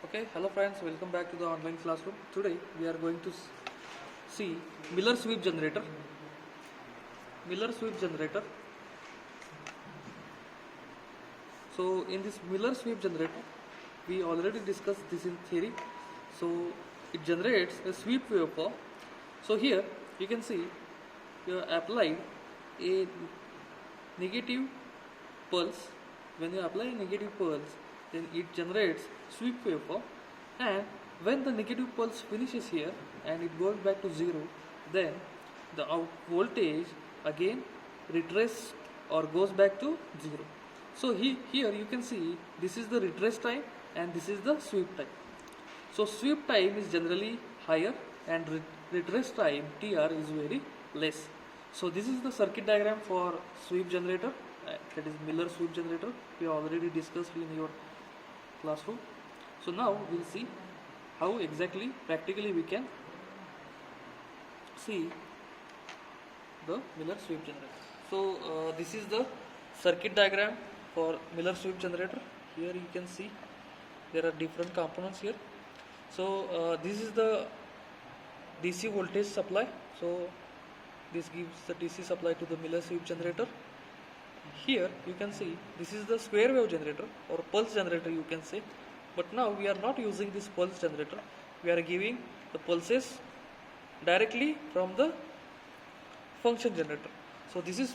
Okay, hello friends, welcome back to the online classroom. Today we are going to see Miller sweep generator. Miller sweep generator. So in this Miller sweep generator, we already discussed this in theory. So it generates a sweep waveform. So here you can see you have applied a negative pulse. When you apply a negative pulse, then it generates sweep waveform, and when the negative pulse finishes here and it goes back to zero, then the out voltage again retraces or goes back to zero. So here you can see this is the retrace time and this is the sweep time. So sweep time is generally higher and retrace time TR is very less. So this is the circuit diagram for sweep generator, that is Miller sweep generator. We already discussed in your classroom. So now we'll see how exactly practically we can see the Miller sweep generator. So this is the circuit diagram for Miller sweep generator. Here you can see there are different components here. So this is the DC voltage supply. So this gives the DC supply to the Miller sweep generator. Here you can see this is the square wave generator or pulse generator you can say, but now we are not using this pulse generator. We are giving the pulses directly from the function generator. So this is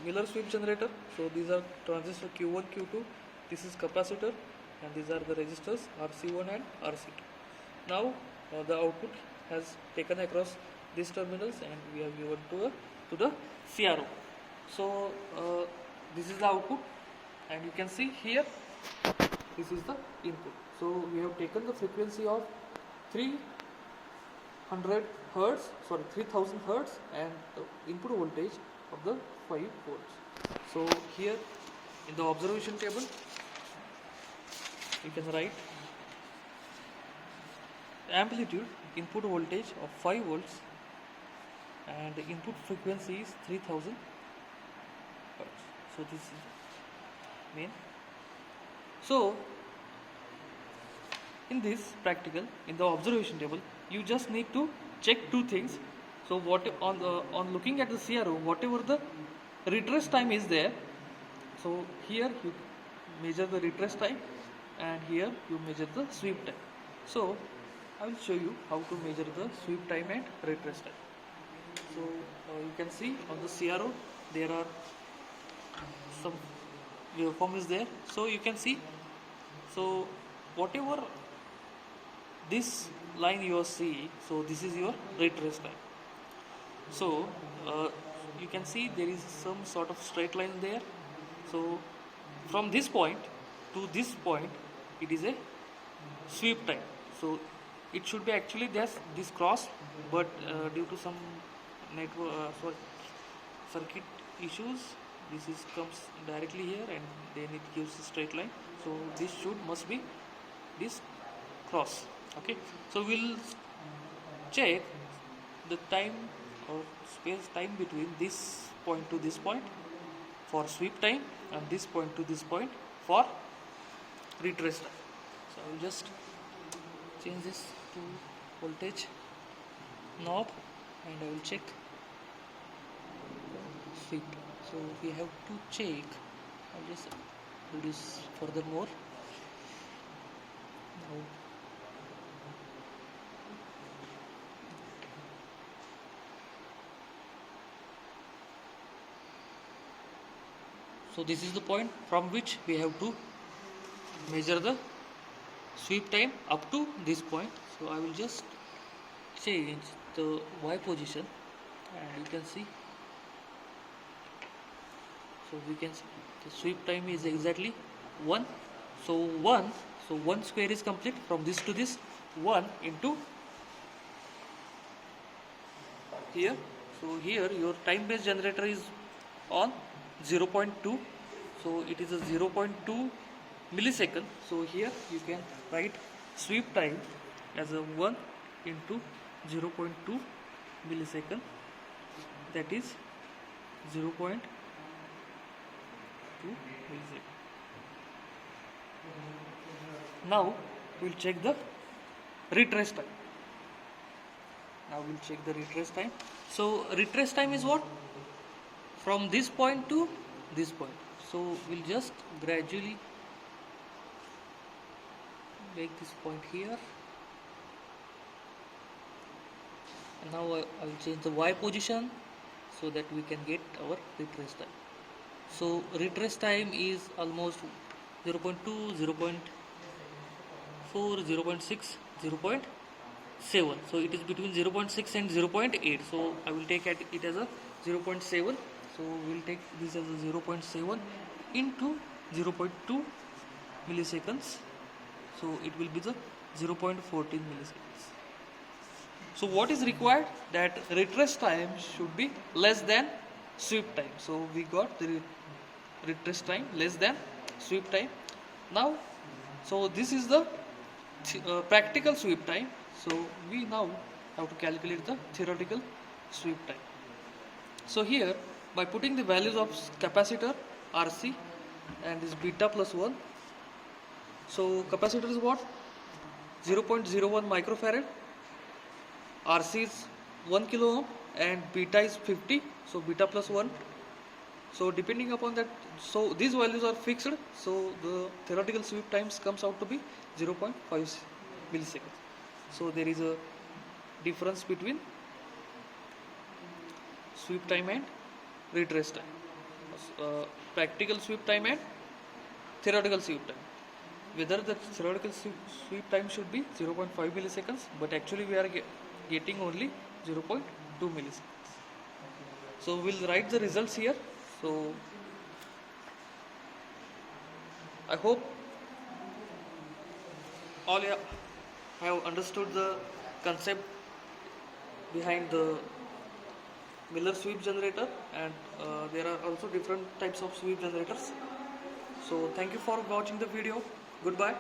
Miller sweep generator. So these are transistor Q1, Q2, this is capacitor, and these are the resistors RC1 and RC2. Now the output has taken across these terminals and we have given to the CRO. So this is the output, and you can see here this is the input. So we have taken the frequency of 3000 hertz and the input voltage of the 5 volts. So here in the observation table you can write amplitude input voltage of 5 volts and the input frequency is 3000 hertz. So this is the main. So in this practical, in the observation table, you just need to check two things. So what on looking at the CRO, whatever the retrace time is there, so here you measure the retrace time and here you measure the sweep time. So I will show you how to measure the sweep time and retrace time. So you can see on the CRO there are some waveform is there. So you can see, so whatever this line you see, so this is your retrace time. So you can see there is some sort of straight line there. So from this point to this point it is a sweep time. So it should be actually this cross, but due to some network circuit issues, this is comes directly here and then it gives a straight line. So this must be this cross. Okay, so we'll check the time or space time between this point to this point for sweep time and this point to this point for retrace time. So I will just change this to voltage knob and I will check sweep. So we have to check. I'll just do this furthermore. Now so this is the point from which we have to measure the sweep time up to this point. So I will just change the Y position and you can see. So we can see the sweep time is exactly 1. So 1 square is complete from this to this, 1 into here. So here your time based generator is on 0.2, so it is a 0.2 millisecond. So here you can write sweep time as a 1 into 0.2 millisecond, that is 0.2 millisecond. Now we'll check the retrace time. Now we'll check the retrace time. So retrace time is what? From this point to this point. So we'll just gradually make this point here. And now I'll change the Y position so that we can get our retrace time. So retrace time is almost 0.2, 0.4, 0.6, 0.7. So it is between 0.6 and 0.8. So I will take it as a 0.7. So we'll take this as a 0.7 into 0.2 milliseconds. So it will be the 0.14 milliseconds. So what is required? That retrace time should be less than sweep time. So we got the retrace time less than sweep time. Now, so this is the practical sweep time. So we now have to calculate the theoretical sweep time. So here, by putting the values of capacitor RC and this beta plus 1. So capacitor is what? 0.01 microfarad. RC is 1 kilo ohm and beta is 50. So beta plus 1. So depending upon that, so these values are fixed. So the theoretical sweep times comes out to be 0.5 milliseconds. So there is a difference between sweep time and retrace time. Practical sweep time and theoretical sweep time. Whether the theoretical sweep time should be 0.5 milliseconds, but actually we are getting only 0.2 milliseconds. So we'll write the results here. So I hope all you have understood the concept behind the Miller sweep generator, and there are also different types of sweep generators. So thank you for watching the video. Goodbye.